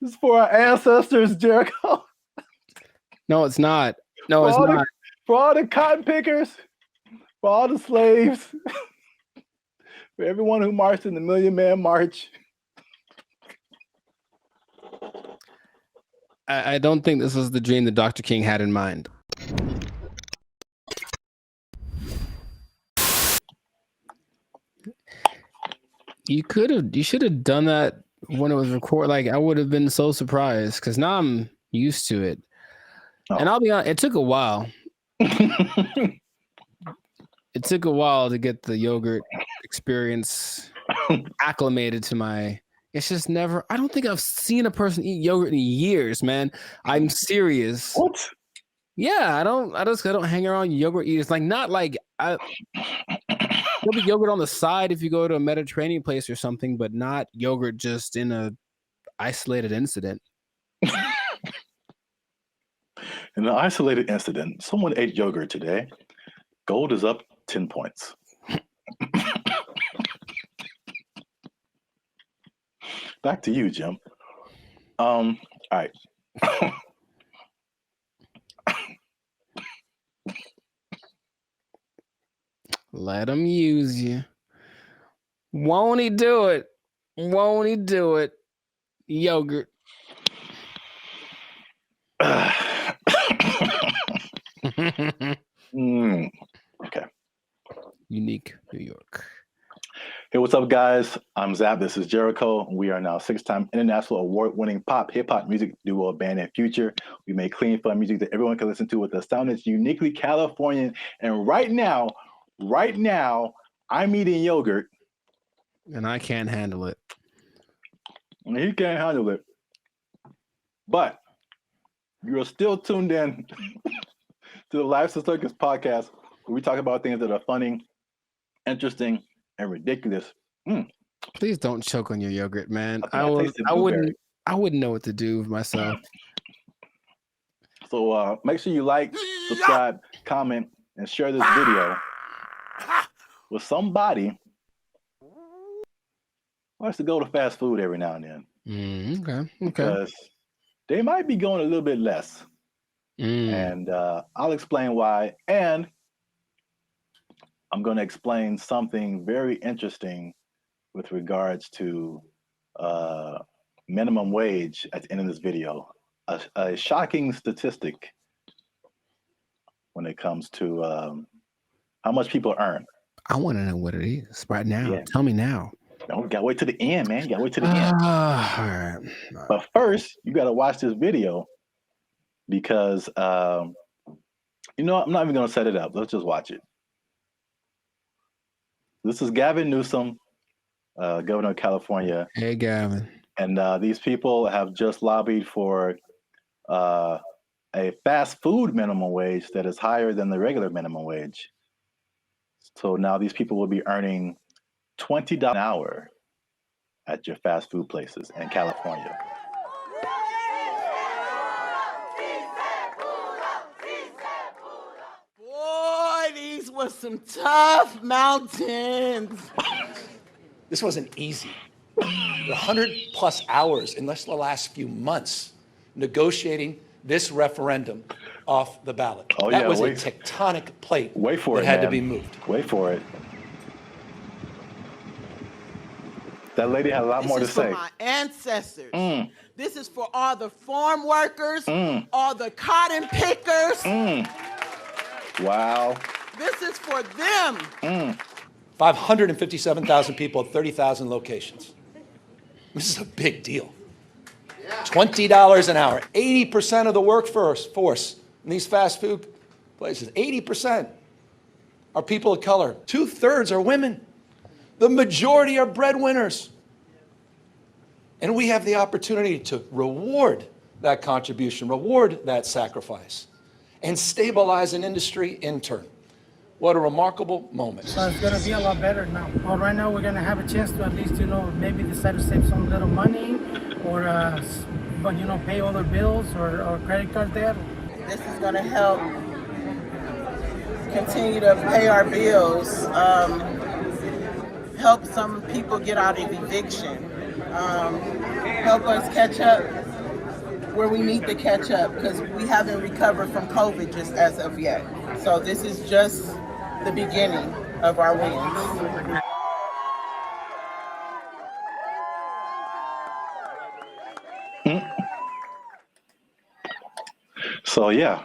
This is for our ancestors, Jericho. No, it's not. No, it's not. For all the cotton pickers, for all the slaves, for everyone who marched in the Million Man March. I don't think this was the dream that Dr. King had in mind. You should have done that when it was recorded. Like, I would have been so surprised because now I'm used to it. Oh. And I'll be honest, it took a while. It took a while to get the yogurt experience acclimated to my. It's just never. I don't think I've seen a person eat yogurt in years, man. I'm serious. What? Yeah, I don't hang around yogurt eaters. Like, not like there'll be yogurt on the side if you go to a Mediterranean place or something, but not yogurt just in a isolated incident. In an isolated incident, someone ate yogurt today. Gold is up 10 points. Back to you, Jim. All right. Let him use you. Won't he do it? Won't he do it? Yogurt. Okay. Unique New York. Hey, what's up, guys? I'm Zap. This is Jericho. We are now 6-time international award-winning pop hip-hop music duo band and future. We make clean, fun music that everyone can listen to with a sound that's uniquely Californian. And right now, I'm eating yogurt. And I can't handle it. And he can't handle it. But you're still tuned in to the Lifestyle Circus podcast, where we talk about things that are funny, interesting, and ridiculous. Please don't choke on your yogurt, man. I wouldn't know what to do with myself. So make sure you like, subscribe, comment, and share this video with somebody who likes to go to fast food every now and then. Okay. Because they might be going a little bit less. And I'll explain why. And I'm going to explain something very interesting with regards to minimum wage at the end of this video. A shocking statistic when it comes to how much people earn. I want to know what it is right now. Yeah. Tell me now. No, you got to wait to the end, man. You got to wait to the end. All right. But first, you got to watch this video because, I'm not even going to set it up. Let's just watch it. This is Gavin Newsom, governor of California. Hey, Gavin. And these people have just lobbied for a fast food minimum wage that is higher than the regular minimum wage. So now these people will be earning $20 an hour at your fast food places in California. Boy, these were some tough mountains. This wasn't easy. 100 plus hours in less than the last few months negotiating this referendum off the ballot. That was a tectonic plate that had to be moved. Wait for it. That lady had a lot more to say. This is for my ancestors. This is for all the farm workers, all the cotton pickers. Wow. This is for them. 557,000 people at 30,000 locations. This is a big deal. $20 an hour. 80% of the workforce in these fast food places, 80% are people of color. 2/3 are women. The majority are breadwinners. And we have the opportunity to reward that contribution, reward that sacrifice, and stabilize an industry in turn. What a remarkable moment. So it's going to be a lot better now. Well, right now we're going to have a chance to at least, maybe decide to save some little money or, pay all their bills or credit card debt. This is going to help continue to pay our bills, help some people get out of eviction, help us catch up where we need to catch up because we haven't recovered from COVID just as of yet. So this is just the beginning of our wins. So yeah.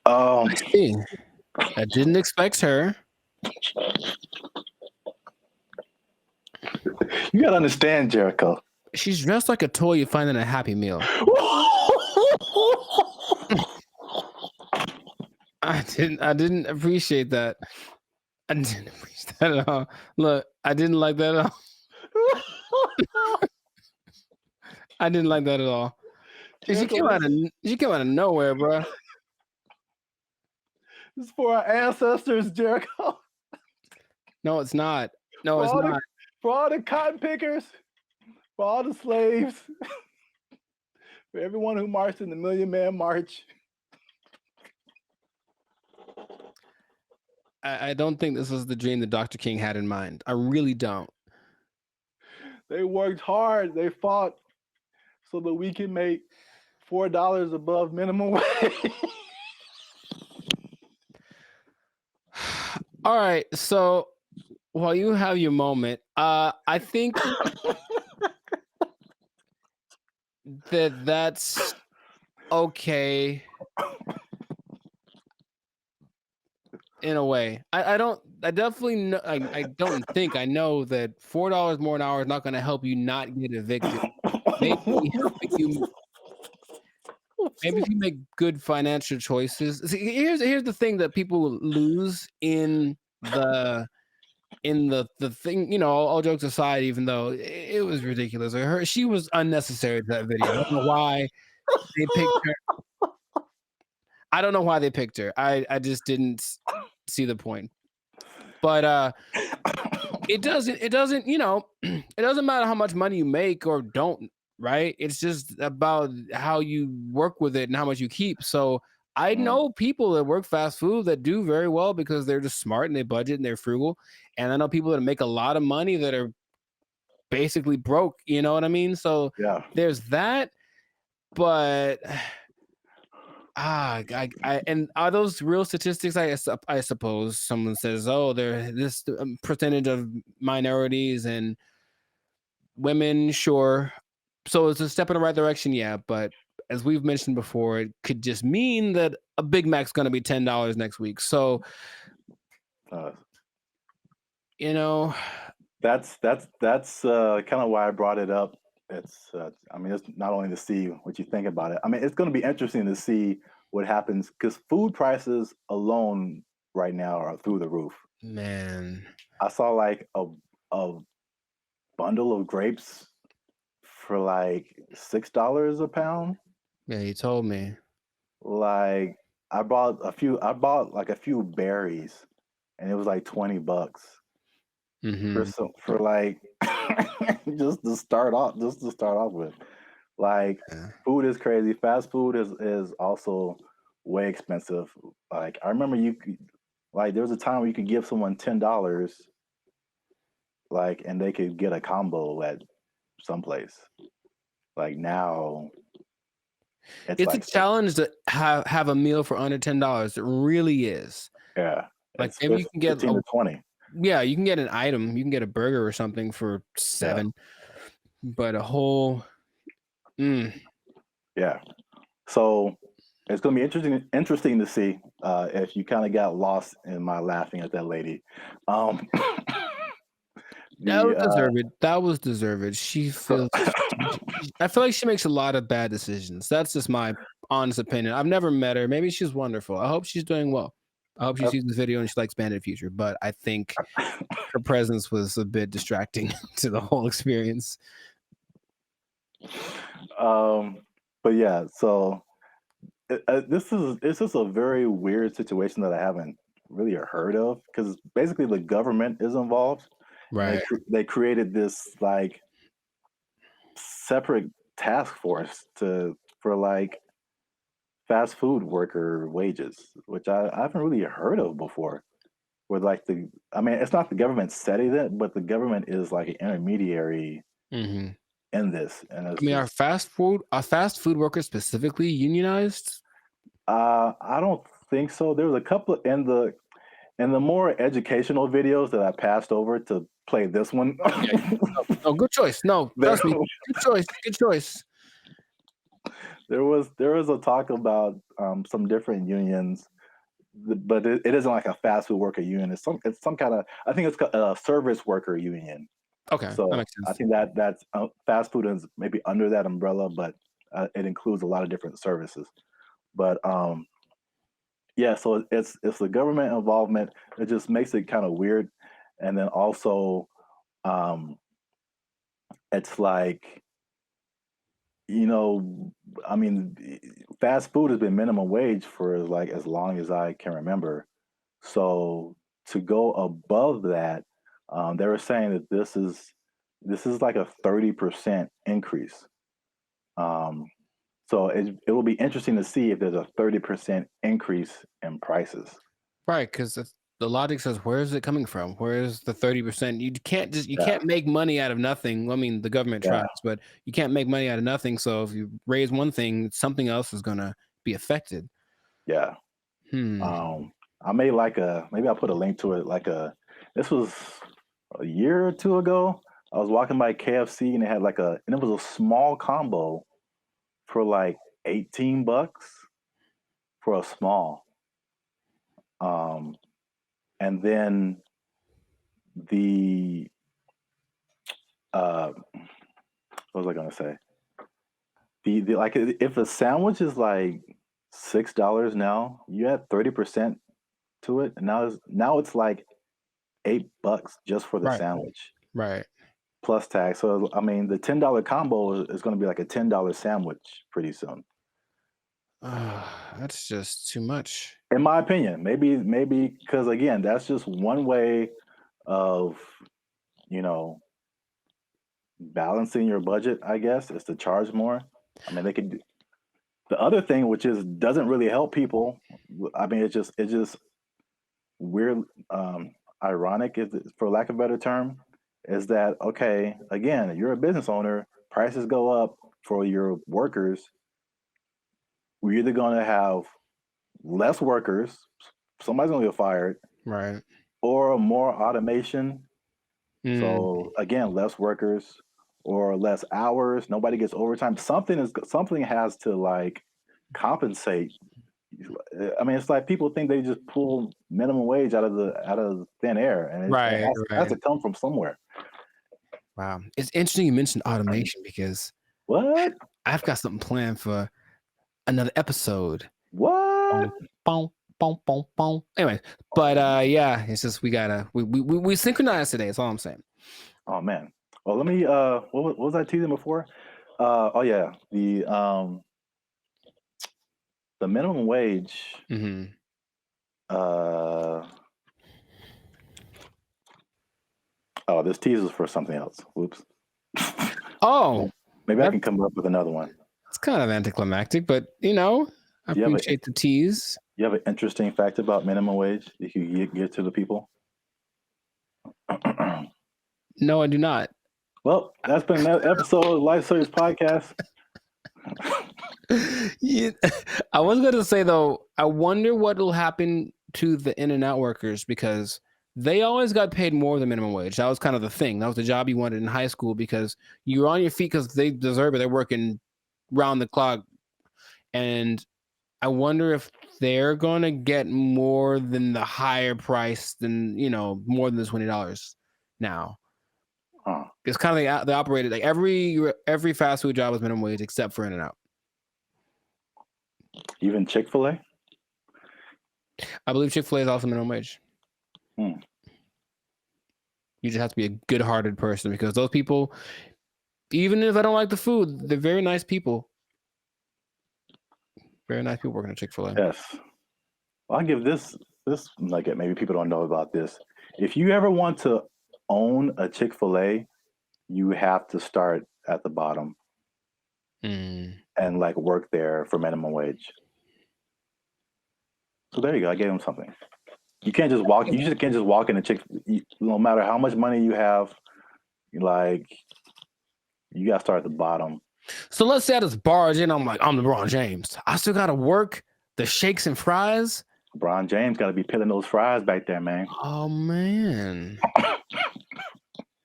I didn't expect her. You gotta understand, Jericho. She's dressed like a toy you find in a Happy Meal. I didn't appreciate that. I didn't appreciate that at all. Look, I didn't like that at all. I didn't like that at all. She came out of nowhere, bro. This is for our ancestors, Jericho. No, it's not. No, it's not. For all the cotton pickers, for all the slaves, for everyone who marched in the Million Man March. I don't think this was the dream that Dr. King had in mind. I really don't. They worked hard. They fought so that we can make $4 above minimum wage. All right, so while you have your moment, I think that's okay in a way. I definitely know, I don't think I know that $4 more an hour is not going to help you not get evicted. Maybe helping you. Maybe if you make good financial choices. See, here's the thing that people lose in the thing. You know, all jokes aside, even though it was ridiculous, she was unnecessary to that video. I don't know why they picked her. I don't know why they picked her. I just didn't see the point. But it doesn't, you know, it doesn't matter how much money you make or don't, right? It's just about how you work with it and how much you keep. So I know people that work fast food that do very well because they're just smart and they budget and they're frugal. And I know people that make a lot of money that are basically broke, you know what I mean? So yeah, there's that. But and are those real statistics? I suppose someone says, oh, there this percentage of minorities and women, sure. So it's a step in the right direction, yeah. But as we've mentioned before, it could just mean that a Big Mac's going to be $10 next week. So, you know, that's kind of why I brought it up. It's I mean, it's not only to see what you think about it. I mean, it's going to be interesting to see what happens because food prices alone right now are through the roof. Man, I saw like a bundle of grapes for like $6 a pound. Yeah, he told me. Like I bought like a few berries, and it was like $20 for like just to start off with. Like food is crazy. Fast food is also way expensive. Like I remember there was a time where you could give someone $10, like, and they could get a combo at someplace. Like now, it's like a challenge to have a meal for under $10. It really is. Yeah, like maybe you can get 15 to 20. Yeah, you can get an item. You can get a burger or something for $7, but a whole. Yeah, so it's going to be interesting to see if you kind of got lost in my laughing at that lady. That was deserved. That was deserved. She feels. I feel like she makes a lot of bad decisions. That's just my honest opinion. I've never met her. Maybe she's wonderful. I hope she's doing well. I hope she sees this video and she likes Bandit Future. But I think her presence was a bit distracting to the whole experience. But yeah, so this is a very weird situation that I haven't really heard of because basically the government is involved. Right. They created this like separate task force for like fast food worker wages, which I haven't really heard of before. Where like I mean, it's not the government setting it, but the government is like an intermediary in in this. And I mean, are fast food workers specifically unionized? I don't think so. There was a couple in the more educational videos that I passed over to play this one. Oh, good choice. No, trust me. Good choice. Good choice. There was a talk about some different unions, but it isn't like a fast food worker union. It's some kind of, I think it's a service worker union. Okay, So that makes sense. I think that's fast food is maybe under that umbrella, but it includes a lot of different services. But yeah, so it's the government involvement. It just makes it kind of weird, and then also it's like, I mean, fast food has been minimum wage for like as long as I can remember. So to go above that, they were saying that this is like a 30% increase. So it will be interesting to see if there's a 30% increase in prices. Right, because the logic says, where is it coming from? Where is the 30%? You can't make money out of nothing. I mean, the government Yeah. tries, but you can't make money out of nothing. So if you raise one thing, something else is gonna be affected. Yeah. I made maybe I'll put a link to it. This was a year or two ago. I was walking by KFC and and it was a small combo for like $18 for a small. And then the what was I gonna say? The like if a sandwich is like $6 now, you add 30% to it, and now it's like $8 just for the Right. sandwich Right. plus tax. So I mean, the $10 combo is going to be like a $10 sandwich pretty soon. That's just too much. In my opinion, maybe because again, that's just one way of balancing your budget. I guess is to charge more. I mean, they could do the other thing, which doesn't really help people. I mean, it's just weird, ironic, for lack of a better term, is that okay? Again, you're a business owner. Prices go up for your workers. We're either going to have less workers, somebody's going to get fired, Right. or more automation. Mm. So again, less workers or less hours. Nobody gets overtime. Something has to like compensate. I mean, it's like people think they just pull minimum wage out of thin air, and it has to come from somewhere. Wow, it's interesting you mentioned automation because What? I've got something planned for another episode. What? Boom, boom, boom, boom. Anyway, but yeah, it's just we synchronized today. That's all I'm saying. Oh man. Well, let me. What was I teasing before? Oh yeah, the minimum wage. Mm-hmm. Oh, this teases for something else. Whoops. Oh, maybe I can come up with another one. It's kind of anticlimactic, but I appreciate the tease. You have an interesting fact about minimum wage that you get to the people? No, I do not. Well, that's been another episode of Life Service Podcast. Yeah, I was going to say, though, I wonder what will happen to the In-N-Out workers because they always got paid more than minimum wage. That was kind of the thing. That was the job you wanted in high school because you were on your feet because they deserve it. They're working round the clock. And I wonder if they're going to get more than the higher price than, more than the $20 now. Huh. It's kind of they operated like every fast food job was minimum wage except for In-N-Out. Even Chick-fil-A? I believe Chick-fil-A is also minimum wage. You just have to be a good-hearted person because those people, even if I don't like the food, they're very nice people. Very nice people working at Chick-fil-A. Yes. Well, I'll give this nugget. Maybe people don't know about this. If you ever want to own a Chick-fil-A, you have to start at the bottom and like work there for minimum wage. So there you go. I gave him something. You can't just walk. You just can't just walk in a no matter how much money you have. Like You got to start at the bottom. So let's say I just barge in. I'm like, I'm LeBron James. I still got to work the shakes and fries. LeBron James got to be peeling those fries back there, man. Oh man,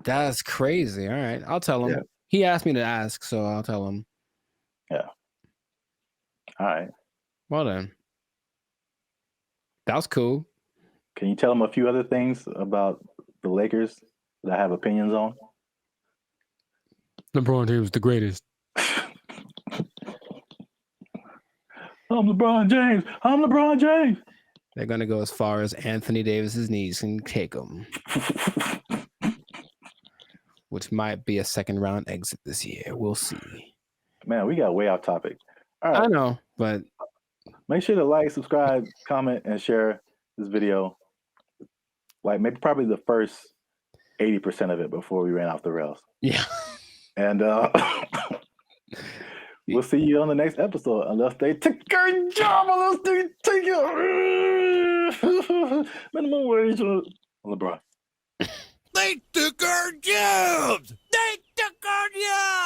that's crazy. All right, I'll tell him. Yeah. He asked me to ask, so I'll tell him. Yeah. All right. Well then, that was cool. Can you tell him a few other things about the Lakers that I have opinions on? LeBron James is the greatest. I'm LeBron James. I'm LeBron James. They're gonna go as far as Anthony Davis's knees can take them, which might be a second round exit this year. We'll see. Man, we got way off topic. All right. I know, but Make sure to like, subscribe, comment, and share this video. Like maybe probably the first 80% of it before we ran off the rails. yeah. And we'll see you on the next episode, unless they take a job, unless they take it. Minimum wage on LeBron. They took our jobs! They took our jobs!